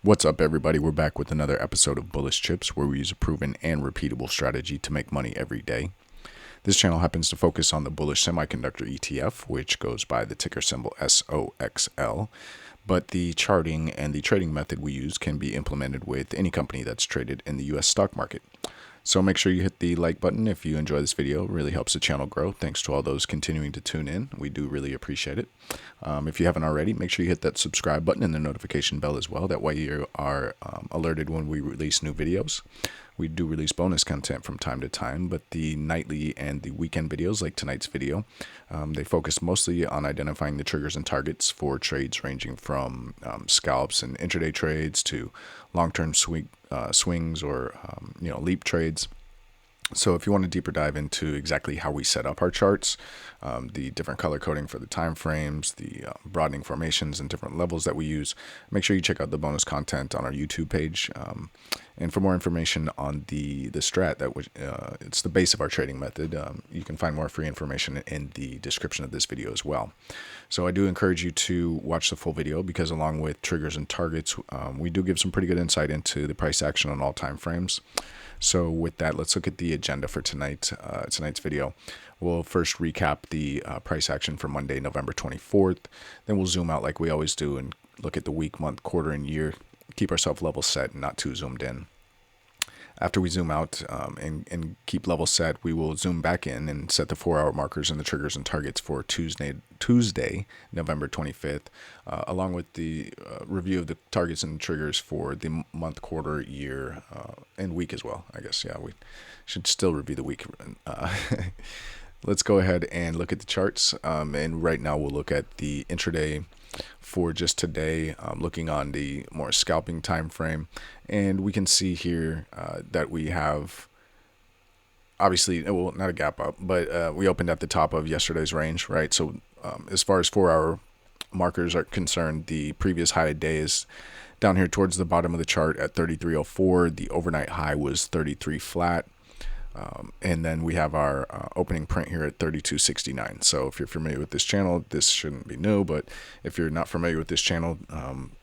What's up, everybody? We're back with another episode of Bullish Chips, where we use a proven and repeatable strategy to make money every day. This channel happens to focus on the Bullish Semiconductor ETF, which goes by the ticker symbol SOXL, but the charting and the trading method we use can be implemented with any company that's traded in the US stock market. So make sure you hit the like button if you enjoy this video. It really helps the channel grow. Thanks to all those continuing to tune in. We do really appreciate it. If you haven't already, make sure you hit that subscribe button and the notification bell as well. That way you are alerted when we release new videos. We do release bonus content from time to time, but the nightly and the weekend videos, like tonight's video, they focus mostly on identifying the triggers and targets for trades ranging from scalps and intraday trades to long-term swings or leap trades. So if you want a deeper dive into exactly how we set up our charts, the different color coding for the time frames, the broadening formations and different levels that we use, make sure you check out the bonus content on our YouTube page. And for more information on the strat, it's the base of our trading method, you can find more free information in the description of this video as well. So I do encourage you to watch the full video because along with triggers and targets, we do give some pretty good insight into the price action on all time frames. So with that, let's look at the agenda for tonight's video. We'll first recap the price action for Monday, November 24th. Then we'll zoom out like we always do and look at the week, month, quarter, and year. Keep ourselves level set and not too zoomed in. After we zoom out and keep level set, we will zoom back in and set the 4-hour markers and the triggers and targets for Tuesday, November 25th, along with the review of the targets and triggers for the month, quarter, year, and week as well. I guess, yeah, we should still review the week. Let's go ahead and look at the charts. And right now we'll look at the intraday for just today, looking on the more scalping time frame, and we can see here that we have obviously, well, not a gap up, but we opened at the top of yesterday's range, right? So as far as 4-hour markers are concerned, the previous high day is down here towards the bottom of the chart at 33.04. The overnight high was 33 flat. And then we have our opening print here at 32.69. So if you're familiar with this channel, this shouldn't be new, but if you're not familiar with this channel,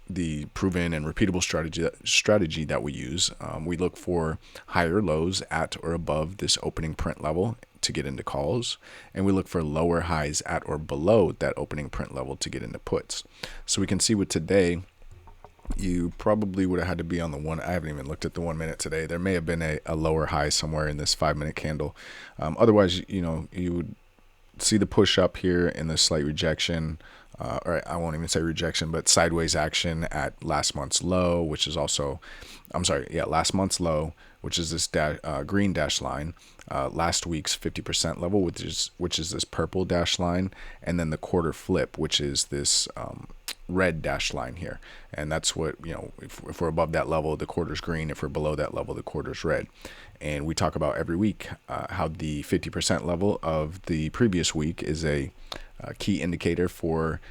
the proven and repeatable strategy that we use, we look for higher lows at or above this opening print level to get into calls, and we look for lower highs at or below that opening print level to get into puts. So we can see with today, you probably would have had to be on the one. I haven't even looked at the 1 minute today. There may have been a lower high somewhere in this 5-minute candle. Otherwise, you would see the push up here in the slight rejection, or I won't even say rejection, but sideways action at last month's low, which is also, last month's low, which is this green dash line, last week's 50% level, which is this purple dash line, and then the quarter flip, which is this red dash line here. And that's what, if we're above that level, the quarter's green. If we're below that level, the quarter's red. And we talk about every week how the 50% level of the previous week is a key indicator for,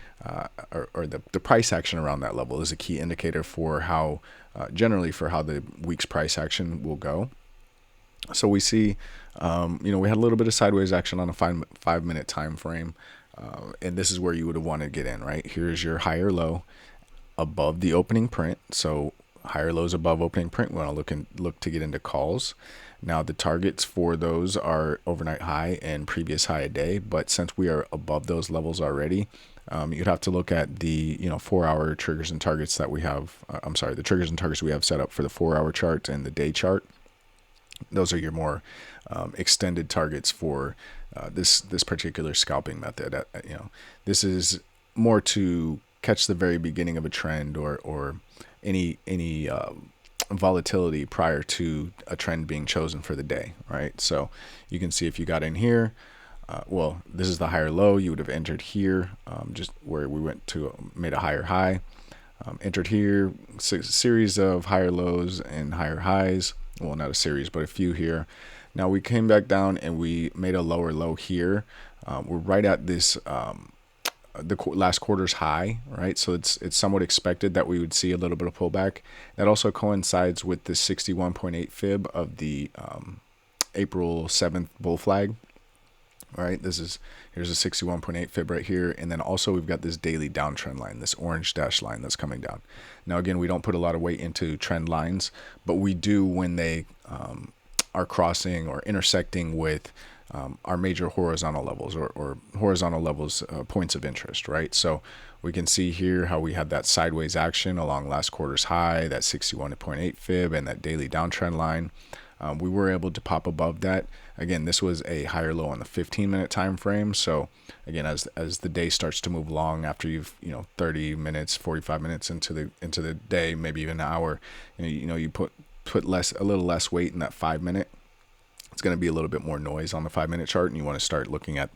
or the price action around that level is a key indicator for how, generally for how the week's price action will go. So we see, we had a little bit of sideways action on a 5-minute time frame. And this is where you would have wanted to get in, right? Here's your higher low above the opening print. So higher lows above opening print, we want to look to get into calls. Now the targets for those are overnight high and previous high a day. But since we are above those levels already, you'd have to look at the 4-hour triggers and targets that we have. The triggers and targets we have set up for the 4-hour chart and the day chart. Those are your more extended targets for this particular scalping method. This is more to catch the very beginning of a trend or any volatility prior to a trend being chosen for the day, right? So you can see if you got in here, this is the higher low. You would have entered here, just where we made a higher high, entered here, series of higher lows and higher highs. Well, not a series, but a few here. Now we came back down and we made a lower low here. We're right at this the last quarter's high, right? So it's somewhat expected that we would see a little bit of pullback. That also coincides with the 61.8 fib of the April 7th bull flag. right? Here's a 61.8 fib right here. And then also we've got this daily downtrend line, this orange dash line that's coming down. Now, again, we don't put a lot of weight into trend lines, but we do when they are crossing or intersecting with our major horizontal levels or horizontal levels, points of interest, right? So we can see here how we had that sideways action along last quarter's high, that 61.8 fib and that daily downtrend line. We were able to pop above that. Again, this was a higher low on the 15-minute time frame. So again, as the day starts to move along, after you've 30 minutes, 45 minutes into the day, maybe even an hour, you put a little less weight in that 5-minute. It's going to be a little bit more noise on the 5-minute chart, and you want to start looking at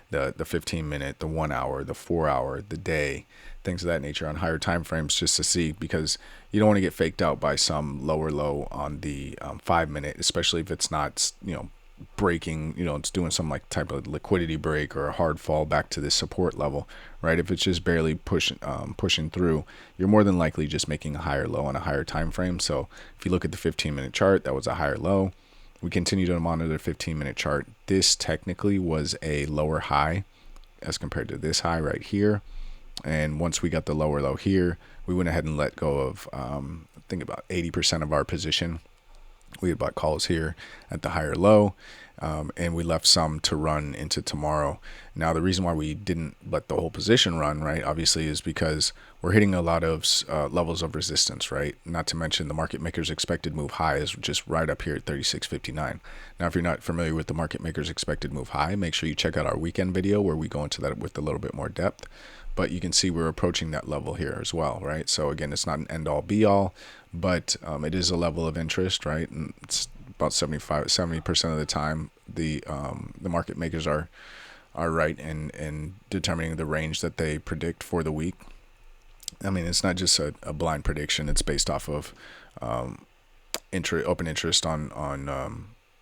the 15-minute, the 1 hour, the 4 hour, the day, things of that nature on higher time frames, just to see, because you don't want to get faked out by some lower low on the 5-minute, especially if it's not breaking, it's doing some like type of liquidity break or a hard fall back to this support level, right? If it's just barely pushing through, you're more than likely just making a higher low on a higher time frame. So if you look at the 15-minute chart, that was a higher low. We continue to monitor the 15-minute chart. This technically was a lower high as compared to this high right here. And once we got the lower low here, we went ahead and let go of, I think about 80% of our position. We had bought calls here at the higher low, and we left some to run into tomorrow. Now, the reason why we didn't let the whole position run, right, obviously, is because we're hitting a lot of levels of resistance, right? Not to mention the market maker's expected move high is just right up here at 36.59. Now, if you're not familiar with the market maker's expected move high, make sure you check out our weekend video where we go into that with a little bit more depth. But you can see we're approaching that level here as well, right? So again, it's not an end-all be-all, but it is a level of interest, right? And it's about 70% of the time the market makers are right in determining the range that they predict for the week. I mean, it's not just a blind prediction. It's based off of open interest on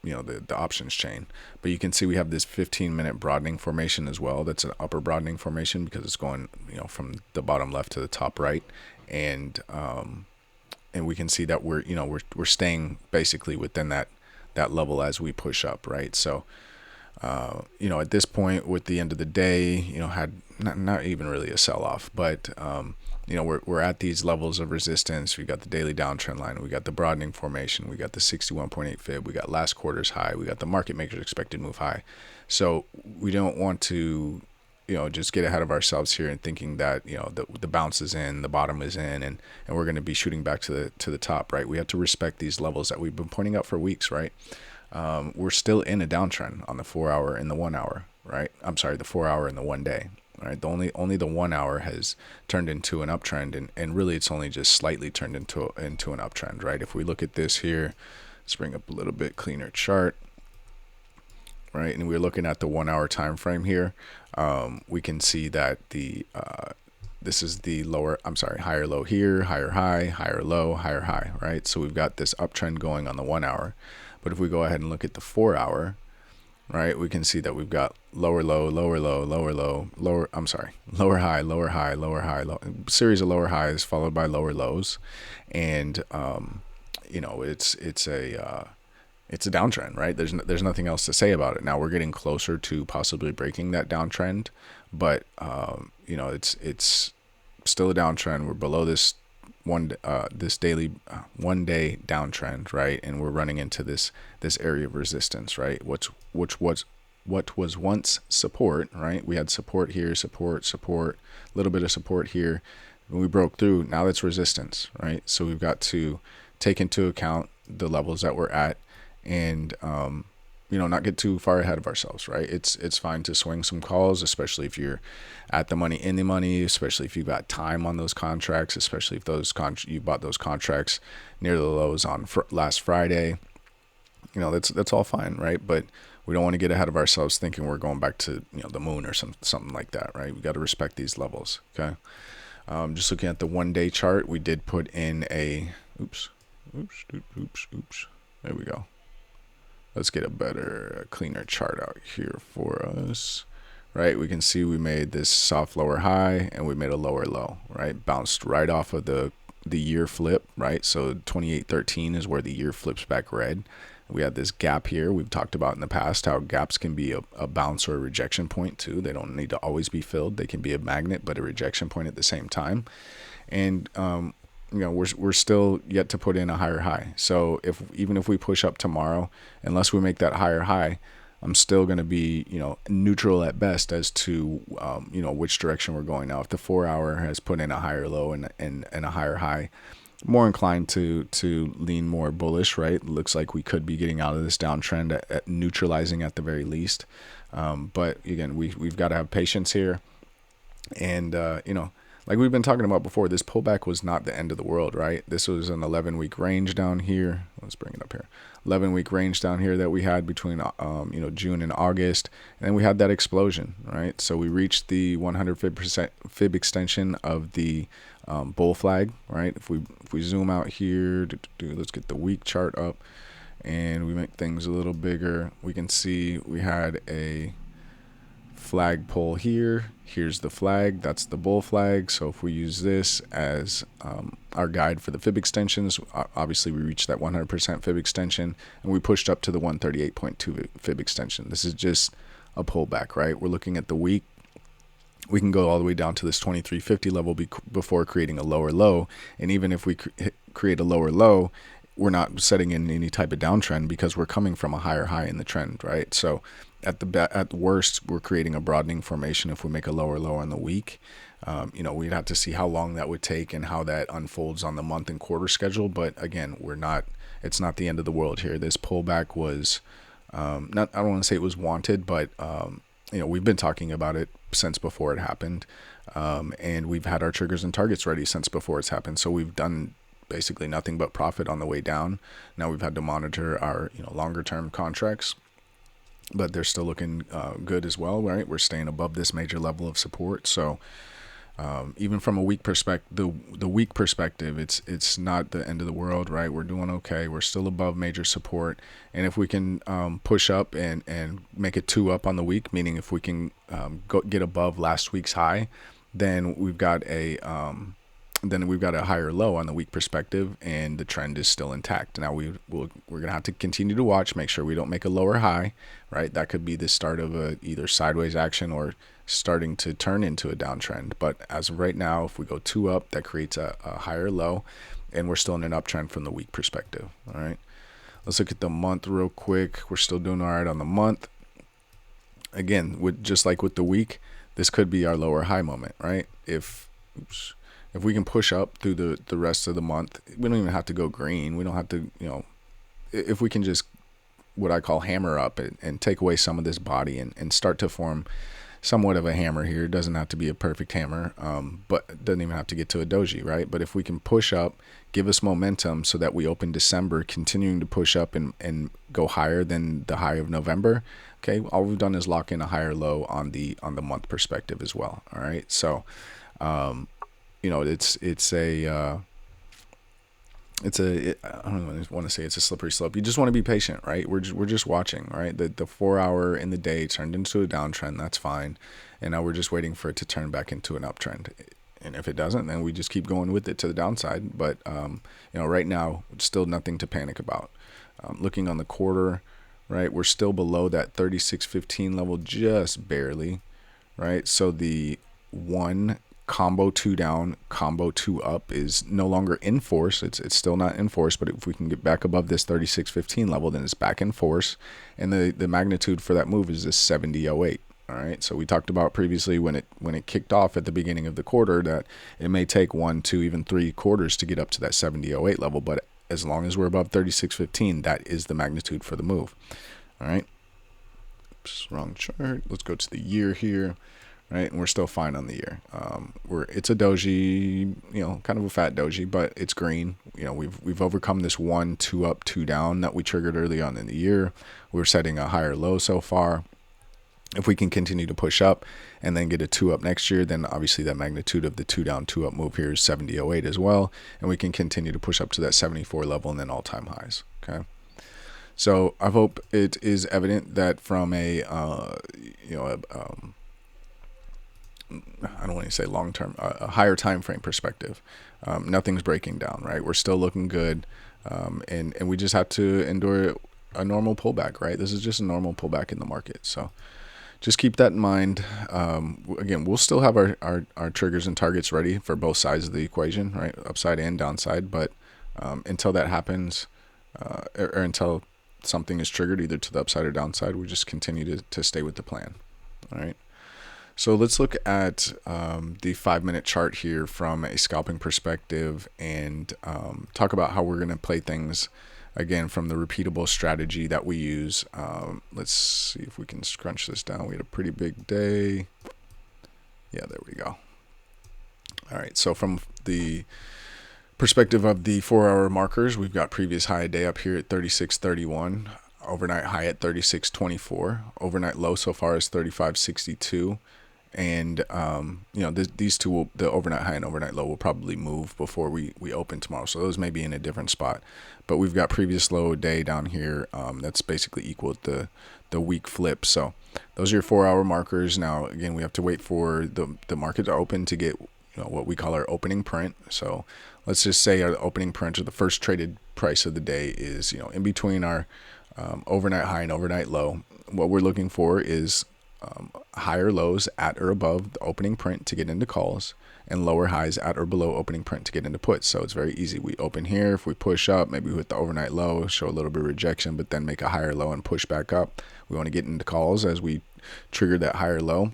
the options chain. But you can see we have this 15-minute broadening formation as well. That's an upper broadening formation because it's going from the bottom left to the top right, and we can see that we're staying basically within that level as we push up, right? So at this point, with the end of the day, had not even really a sell-off, but we're at these levels of resistance. We got the daily downtrend line, we got the broadening formation, we got the 61.8 fib, we got last quarter's high, we got the market maker's expected move high. So we don't want to just get ahead of ourselves here and thinking that the bounce is in, the bottom is in, and we're going to be shooting back to the top, right? We have to respect these levels that we've been pointing out for weeks, right? We're still in a downtrend on the 4 hour and the 1 hour, right? I'm sorry, the 4 hour and the 1 day, right? Only the 1 hour has turned into an uptrend, and really it's only just slightly turned into an uptrend, right? If we look at this here, let's bring up a little bit cleaner chart, right? And we're looking at the 1 hour time frame here. We can see that this is the higher low here, higher high, higher low, higher high, right? So we've got this uptrend going on the 1 hour. But if we go ahead and look at the 4 hour, right, we can see that we've got lower low, lower low, lower low, lower high, lower high, lower high, series of lower highs followed by lower lows. And, it's a downtrend, right? There's nothing else to say about it. Now we're getting closer to possibly breaking that downtrend, but, it's still a downtrend. We're below this daily 1 day downtrend, right? And we're running into this area of resistance, right? What was once support, right? We had support here, support, a little bit of support here. When we broke through, now that's resistance, right? So we've got to take into account the levels that we're at, and not get too far ahead of ourselves, right? It's fine to swing some calls, especially if you're at the money, in the money, especially if you've got time on those contracts, especially if you bought those contracts near the lows on last Friday. That's all fine, right? But we don't want to get ahead of ourselves thinking we're going back to the moon or something like that, right? We got to respect these levels, okay? Just looking at the 1 day chart, we did put in a oops. There we go. Let's get a better, cleaner chart out here for us, right? We can see we made this soft lower high and we made a lower low, right? Bounced right off of the year flip, right? So 2813 is where the year flips back red. We had this gap here. We've talked about in the past how gaps can be a bounce or a rejection point too. They don't need to always be filled. They can be a magnet, but a rejection point at the same time. And we're still yet to put in a higher high. So even if we push up tomorrow, unless we make that higher high, I'm still going to be, neutral at best as to, which direction we're going. Now, if the 4 hour has put in a higher low and a higher high, more inclined to lean more bullish, right? It looks like we could be getting out of this downtrend at neutralizing at the very least. But again, we've got to have patience here. And, like we've been talking about before, this pullback was not the end of the world, right? This was an 11-week range down here. Let's bring it up here. 11-week range down here that we had between, June and August. And then we had that explosion, right? So we reached the 100% fib extension of the bull flag, right? If we zoom out here, let's get the week chart up and we make things a little bigger. We can see we had a flag pull here. Here's the flag. That's the bull flag. So if we use this as our guide for the fib extensions, obviously we reached that 100% fib extension and we pushed up to the 138.2 fib extension. This is just a pullback, right? We're looking at the week. We can go all the way down to this 2350 level before creating a lower low. And even if we create a lower low, we're not setting in any type of downtrend because we're coming from a higher high in the trend, right? So at the worst, we're creating a broadening formation if we make a lower low on the week. We'd have to see how long that would take and how that unfolds on the month and quarter schedule. But again, it's not the end of the world here. This pullback was, I don't want to say it was wanted, but, we've been talking about it since before it happened. And we've had our triggers and targets ready since before it's happened. So we've done basically nothing but profit on the way down. Now we've had to monitor our, longer term contracts, but they're still looking good as well, right? We're staying above this major level of support. So even from a weak perspective, the weak perspective, it's not the end of the world, right? We're doing okay. We're still above major support. And if we can push up and make it 2 up on the week, meaning if we can get above last week's high, then we've got a higher low on the week perspective, and the trend is still intact. Now we're gonna have to continue to watch, make sure we don't make a lower high, right? That could be the start of a either sideways action or starting to turn into a downtrend. But as of right now, if we go 2 up, that creates a higher low, and we're still in an uptrend from the week perspective. All right, let's look at the month real quick. We're still doing all right on the month. Again, just like with the week, this could be our lower high moment, right? If we can push up through the rest of the month, we don't even have to go green. We don't have to, if we can just what I call hammer up and take away some of this body and start to form somewhat of a hammer here. It doesn't have to be a perfect hammer, but it doesn't even have to get to a doji, right? But if we can push up, give us momentum so that we open December continuing to push up and go higher than the high of November, okay, all we've done is lock in a higher low on the month perspective as well. All right, so I don't want to say it's a slippery slope. You just want to be patient, right? We're just watching, right? The 4 hour in the day turned into a downtrend. That's fine. And now we're just waiting for it to turn back into an uptrend. And if it doesn't, then we just keep going with it to the downside. But, right now, still nothing to panic about. Looking on the quarter, right? We're still below that 36.15 level, just barely, right? So the one combo 2 down, combo 2 up is no longer in force. It's still not in force, but if we can get back above this 36.15 level, then it's back in force. And the magnitude for that move is this 70.08. All right. So we talked about previously when it kicked off at the beginning of the quarter that it may take 1, 2, even 3 quarters to get up to that 70.08 level. But as long as we're above 36.15, that is the magnitude for the move. All right. Oops, wrong chart. Let's go to the year here. Right, and we're still fine on the year. It's a doji, kind of a fat doji, but it's green. We've overcome this 1, 2 up, 2 down that we triggered early on in the year. We're setting a higher low so far. If we can continue to push up and then get a 2 up next year, then obviously that magnitude of the 2 down, 2 up move here is 70.08 as well, and we can continue to push up to that 74 level and then all-time highs. Okay. So I hope it is evident that from I don't want to say long-term, a higher time frame perspective, nothing's breaking down, right? We're still looking good, and we just have to endure a normal pullback, right? This is just a normal pullback in the market. So just keep that in mind. Again, we'll still have our triggers and targets ready for both sides of the equation, right? Upside and downside. But until that happens, or until something is triggered either to the upside or downside, we just continue to stay with the plan. All right. So let's look at the 5-minute chart here from a scalping perspective and talk about how we're going to play things again from the repeatable strategy that we use. Let's see if we can scrunch this down. We had a pretty big day. Yeah, there we go. All right. So from the perspective of the 4-hour markers, we've got previous high day up here at 36.31, overnight high at 36.24, overnight low so far is 35.62. And these two will, the overnight high and overnight low, will probably move before we open tomorrow. So those may be in a different spot. But we've got previous low day down here. That's basically equal to the week flip. So those are your 4-hour markers. Now again, we have to wait for the market to open to get what we call our opening print. So let's just say our opening print, or the first traded price of the day, is in between our overnight high and overnight low. What we're looking for is higher lows at or above the opening print to get into calls, and lower highs at or below opening print to get into puts. So it's very easy. We open here. If we push up, maybe we hit the overnight low, show a little bit of rejection, but then make a higher low and push back up. We want to get into calls as we trigger that higher low.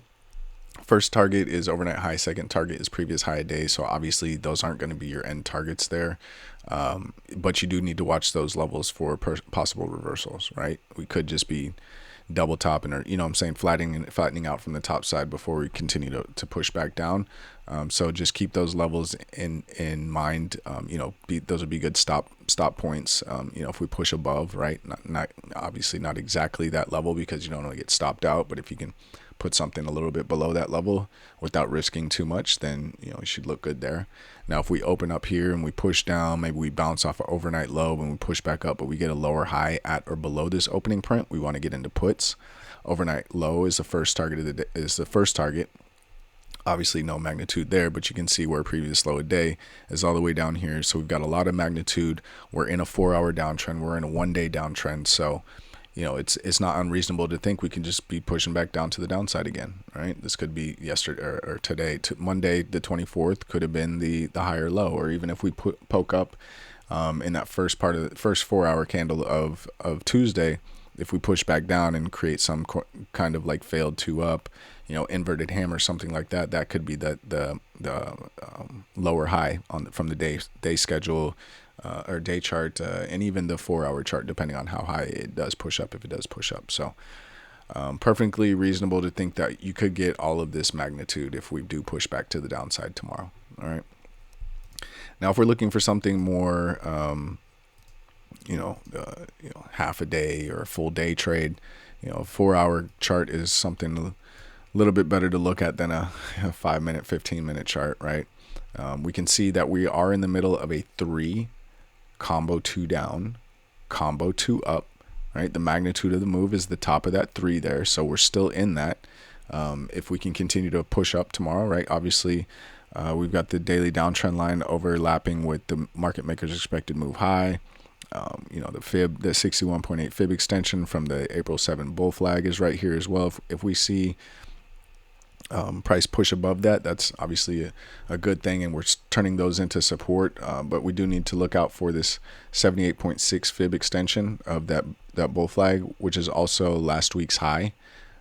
First target is overnight high. Second target is previous high day. So obviously those aren't going to be your end targets there. But you do need to watch those levels for possible reversals, right? We could just be double topping, or flattening out from the top side before we continue to push back down. So just keep those levels in mind. Those would be good stop points. If we push above, right, not obviously not exactly that level, because you don't want to get stopped out, but if you can put something a little bit below that level without risking too much, then it should look good there. Now if we open up here and we push down, maybe we bounce off an overnight low and we push back up, but we get a lower high at or below this opening print, we want to get into puts. Overnight low is the first target of the day, obviously no magnitude there, but you can see where previous low of day is all the way down here. So we've got a lot of magnitude. We're in a 4-hour downtrend, we're in a 1-day downtrend. So it's not unreasonable to think we can just be pushing back down to the downside again, right? This could be yesterday or today. Monday, the 24th, could have been the higher low, or even if we poke up in that first part of the first 4-hour candle of Tuesday, if we push back down and create some kind of like failed 2 up, inverted hammer, something like that, that could be the lower high from the day schedule. Or day chart, and even the 4-hour chart, depending on how high it does push up, if it does push up. So perfectly reasonable to think that you could get all of this magnitude if we do push back to the downside tomorrow. All right. Now, if we're looking for something more, half a day or a full day trade, a 4-hour chart is something a little bit better to look at than a 5-minute, 15-minute chart, right? We can see that we are in the middle of a 3 combo 2 down, combo 2 up, right? The magnitude of the move is the top of that 3 there. So we're still in that. If we can continue to push up tomorrow, right? Obviously, we've got the daily downtrend line overlapping with the market maker's expected move high. The fib, the 61.8 fib extension from the April 7 bull flag is right here as well. If we see price push above that, that's obviously a good thing, and we're turning those into support, but we do need to look out for this 78.6 fib extension of that bull flag, which is also last week's high,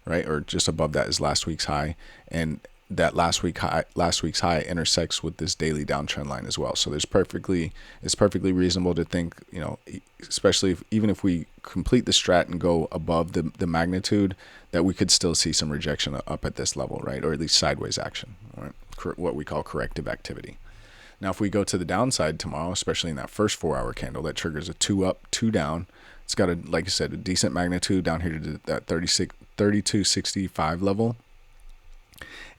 right? Or just above that is last week's high, and that last week's high intersects with this daily downtrend line as well. So it's perfectly reasonable to think, especially even if we complete the strat and go above the magnitude, that we could still see some rejection up at this level, right? Or at least sideways action, right? What we call corrective activity. Now, if we go to the downside tomorrow, especially in that first 4-hour candle, that triggers a 2 up, 2 down. It's got like I said, a decent magnitude down here to that 32.65 level.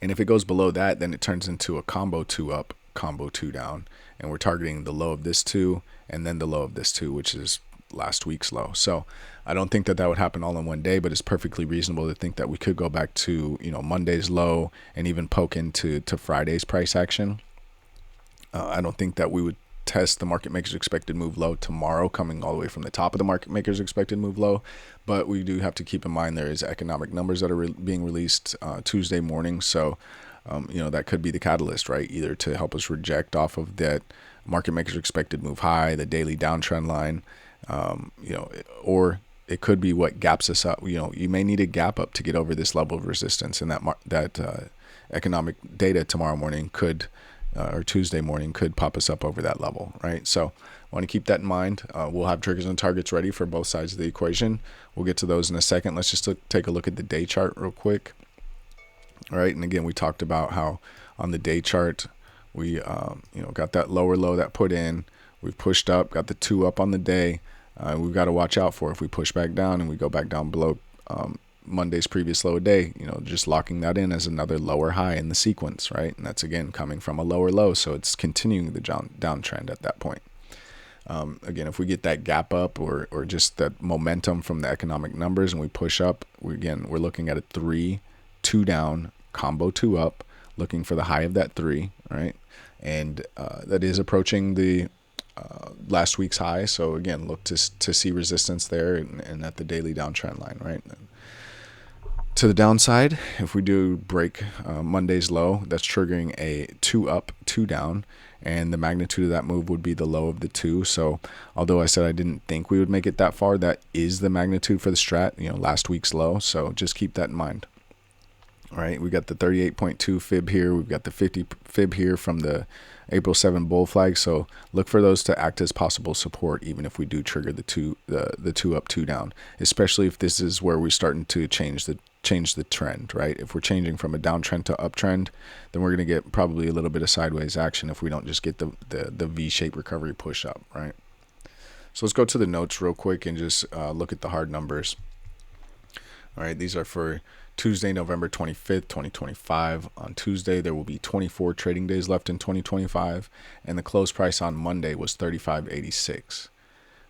And if it goes below that, then it turns into a combo 2 up, combo 2 down. And we're targeting the low of this 2 and then the low of this 2, which is last week's low. So I don't think that would happen all in one day, but it's perfectly reasonable to think that we could go back to, Monday's low and even poke into Friday's price action. I don't think that we would test the market maker's expected move low tomorrow, coming all the way from the top of the market maker's expected move low. But we do have to keep in mind there is economic numbers that are being released Tuesday morning. So, that could be the catalyst, right? Either to help us reject off of that market maker's expected move high, the daily downtrend line, or it could be what gaps us up. You may need a gap up to get over this level of resistance, and that economic data tomorrow morning could, or Tuesday morning, could pop us up over that level, right? So I want to keep that in mind. We'll have triggers and targets ready for both sides of the equation. We'll get to those in a second. Let's just take a look at the day chart real quick. All right, and again, we talked about how on the day chart, we got that lower low that put in. We've pushed up, got the 2 up on the day. We've got to watch out for if we push back down and we go back down below Monday's previous low day, just locking that in as another lower high in the sequence, right? And that's, again, coming from a lower low, so it's continuing the downtrend at that point. Again, if we get that gap up or just that momentum from the economic numbers and we push up, we're looking at a 3, 2 down, combo 2 up, looking for the high of that 3, right? And that is approaching the last week's high. So again, look to see resistance there and at the daily downtrend line, right? To the downside, if we do break Monday's low, that's triggering a 2 up, 2 down, and the magnitude of that move would be the low of the 2. So although I said I didn't think we would make it that far, that is the magnitude for the strat, last week's low. So just keep that in mind. All right, we got the 38.2 fib here. We've got the 50 fib here from the April 7 bull flag. So look for those to act as possible support, even if we do trigger the 2 up, 2 down, especially if this is where we're starting to change the trend, right? If we're changing from a downtrend to uptrend, then we're going to get probably a little bit of sideways action if we don't just get the V-shaped recovery push up, right? So let's go to the notes real quick and just look at the hard numbers. All right, these are for Tuesday, November 25th, 2025. On Tuesday, there will be 24 trading days left in 2025, and the close price on Monday was 35.86,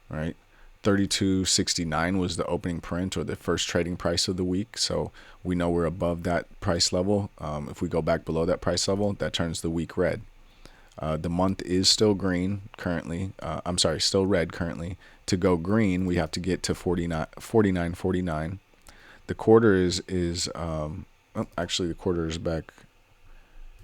right? 32.69 was the opening print or the first trading price of the week, so we know we're above that price level. If we go back below that price level, that turns the week red. The month is still green currently. Still red currently. To go green, we have to get to 49.49. The quarter actually the quarter is back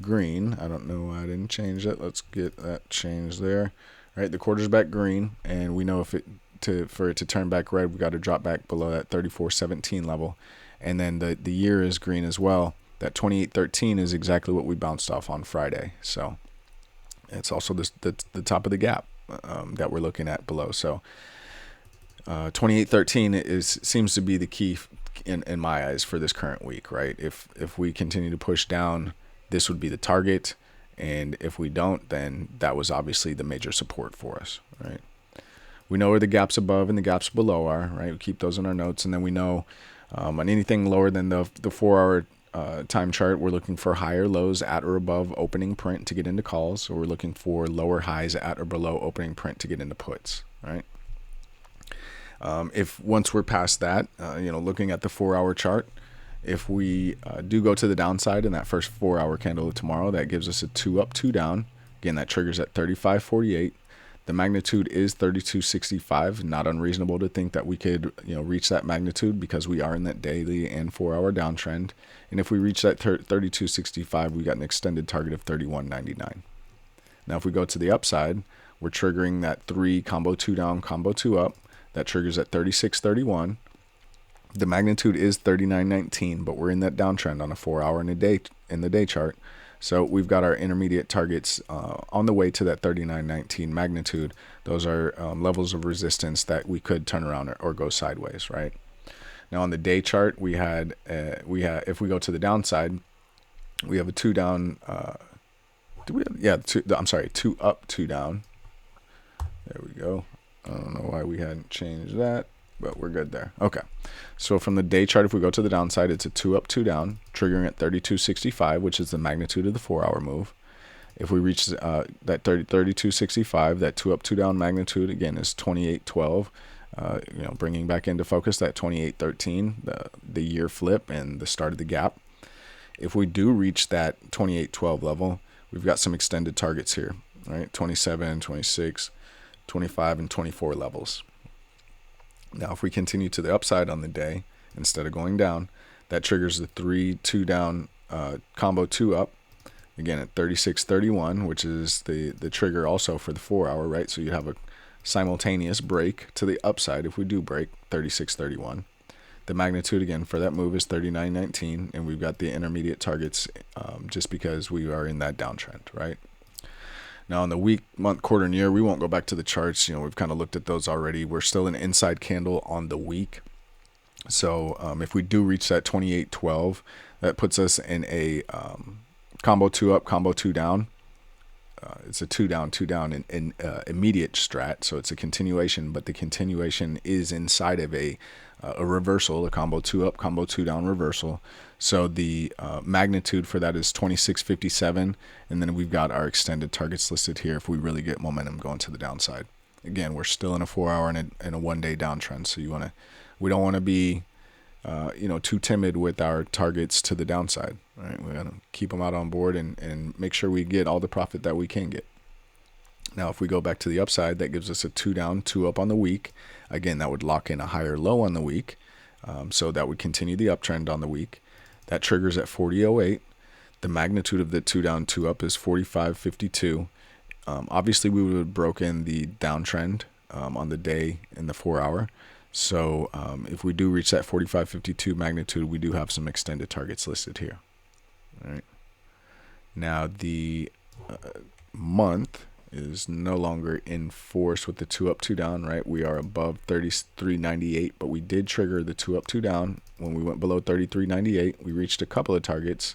green. I don't know why I didn't change that. Let's get that changed there. All right, the quarter's back green, and we know for it to turn back red, we got to drop back below that 34.17 level, and then the year is green as well. That 28.13 is exactly what we bounced off on Friday. So it's also the top of the gap that we're looking at below. So 28.13 seems to be the key in my eyes for this current week, right? If we continue to push down, this would be the target, and if we don't, then that was obviously the major support for us, right? We know where the gaps above and the gaps below are, right? We keep those in our notes, and then we know on anything lower than the 4-hour time chart, we're looking for higher lows at or above opening print to get into calls, so we're looking for lower highs at or below opening print to get into puts, right? If once we're past that, looking at the 4-hour chart, if we do go to the downside in that first 4-hour candle of tomorrow, that gives us a 2 up, 2 down. Again, that triggers at 35.48. The magnitude is 32.65. Not unreasonable to think that we could, reach that magnitude because we are in that daily and 4-hour downtrend. And if we reach that 32.65, we got an extended target of 31.99. Now, if we go to the upside, we're triggering that 3 combo 2 down, combo 2 up. That triggers at 36.31. The magnitude is 39.19, but we're in that downtrend on a 4-hour in the day chart. So we've got our intermediate targets on the way to that 39.19 magnitude. Those are levels of resistance that we could turn around or go sideways, right? Now on the day chart, we had if we go to the downside, we have a 2 down. 2 up, 2 down. There we go. I don't know why we hadn't changed that, but we're good there. Okay. So from the day chart, if we go to the downside, it's a 2 up, 2 down, triggering at 32.65, which is the magnitude of the 4-hour move. If we reach that 32.65, that 2 up, 2 down magnitude, again, is 28.12. Bringing back into focus that 28.13, the year flip and the start of the gap. If we do reach that 28.12 level, we've got some extended targets here. right? 27, 26, 25, and 24 levels. Now, if we continue to the upside on the day, instead of going down, that triggers the 3-2 down combo 2 up, again at 36.31, which is the trigger also for the 4 hour, right? So you have a simultaneous break to the upside if we do break 36.31. The magnitude again for that move is 39.19, and we've got the intermediate targets just because we are in that downtrend, right? Now on the week, month, quarter, and year, we won't go back to the charts. We've kind of looked at those already. We're still an inside candle on the week. So if we do reach that 28.12, that puts us in a combo 2 up, combo 2 down. It's a 2 down, 2 down in immediate strat. So it's a continuation, but the continuation is inside of a reversal, a combo 2 up, combo 2 down reversal. So the magnitude for that is 26.57, and then we've got our extended targets listed here if we really get momentum going to the downside. Again, we're still in a 4 hour and a 1 day downtrend, so we don't want to be too timid with our targets to the downside. Right? We got to keep them out on board and make sure we get all the profit that we can get. Now, if we go back to the upside, that gives us a 2 down, 2 up on the week. Again, that would lock in a higher low on the week. So that would continue the uptrend on the week. That triggers at 40.08. The magnitude of the 2 down, 2 up is 45.52. Obviously, we would have broken the downtrend on the day in the 4 hour. So if we do reach that 45.52 magnitude, we do have some extended targets listed here. All right. Now, the month is no longer in force with the 2 up, 2 down, right? We are above 33.98, but we did trigger the 2 up, 2 down. When we went below 33.98, we reached a couple of targets,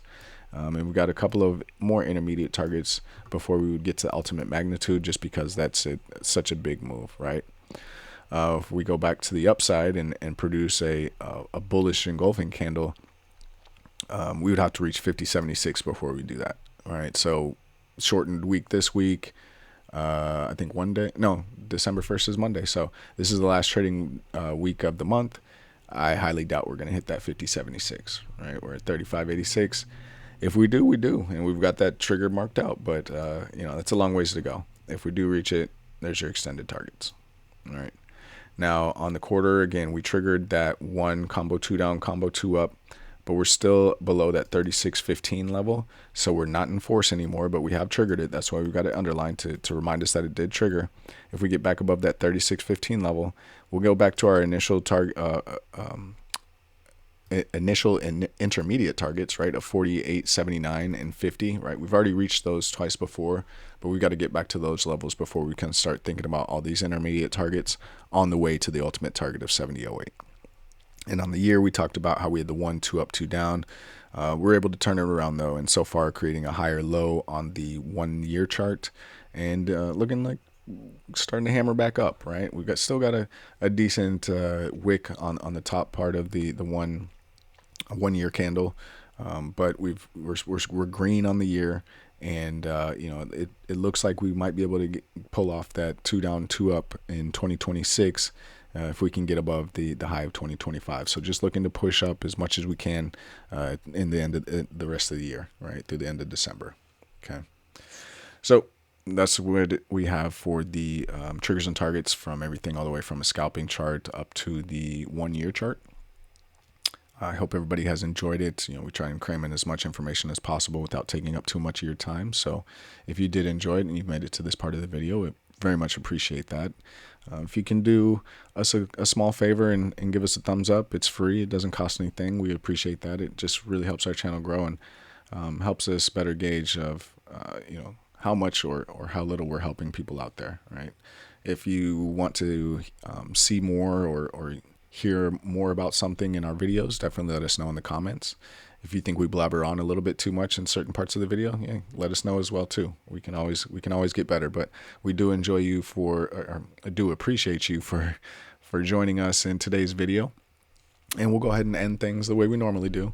and we got a couple of more intermediate targets before we would get to ultimate magnitude, just because that's such a big move, right? If we go back to the upside and produce a bullish engulfing candle, we would have to reach 50.76 before we do that. All right, so shortened week this week. I think December 1st is Monday. So this is the last trading week of the month. I highly doubt we're going to hit that 50.76, right? We're at 35.86. If we do, we do. And we've got that trigger marked out. But, that's a long ways to go. If we do reach it, there's your extended targets. All right. Now, on the quarter, again, we triggered that 1 combo 2 down, combo 2 up. But we're still below that 36.15 level, so we're not in force anymore, but we have triggered it. That's why we've got it underlined to remind us that it did trigger. If we get back above that 36.15 level, we'll go back to our initial target, initial and intermediate targets, right, of 48.79 and 50, right? We've already reached those twice before, but we've got to get back to those levels before we can start thinking about all these intermediate targets on the way to the ultimate target of 70.08. And on the year, we talked about how we had the 1, 2 up, 2 down. We're able to turn it around, though, and so far creating a higher low on the 1 year chart and looking like starting to hammer back up, right? We've still got a decent wick on the top part of the 1 year candle, but we're green on the year, and it looks like we might be able to pull off that 2 down, 2 up in 2026. If we can get above the high of 2025. So just looking to push up as much as we can in the end of the rest of the year, right, through the end of December. Okay. So that's what we have for the triggers and targets, from everything all the way from a scalping chart up to the 1 year chart. I hope everybody has enjoyed it. We try and cram in as much information as possible without taking up too much of your time. So if you did enjoy it and you've made it to this part of the video, I very much appreciate that. If you can do us a small favor and give us a thumbs up, it's free. It doesn't cost anything. We appreciate that. It just really helps our channel grow and helps us better gauge of how much or how little we're helping people out there, right? If you want to see more or hear more about something in our videos, definitely let us know in the comments. If you think we blabber on a little bit too much in certain parts of the video, let us know as well too. We can always get better, but we do enjoy you I do appreciate you for joining us in today's video. And we'll go ahead and end things the way we normally do.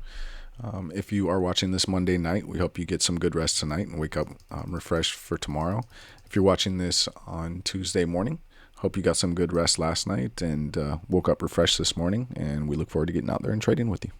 If you are watching this Monday night, we hope you get some good rest tonight and wake up refreshed for tomorrow. If you're watching this on Tuesday morning, hope you got some good rest last night and woke up refreshed this morning. And we look forward to getting out there and trading with you.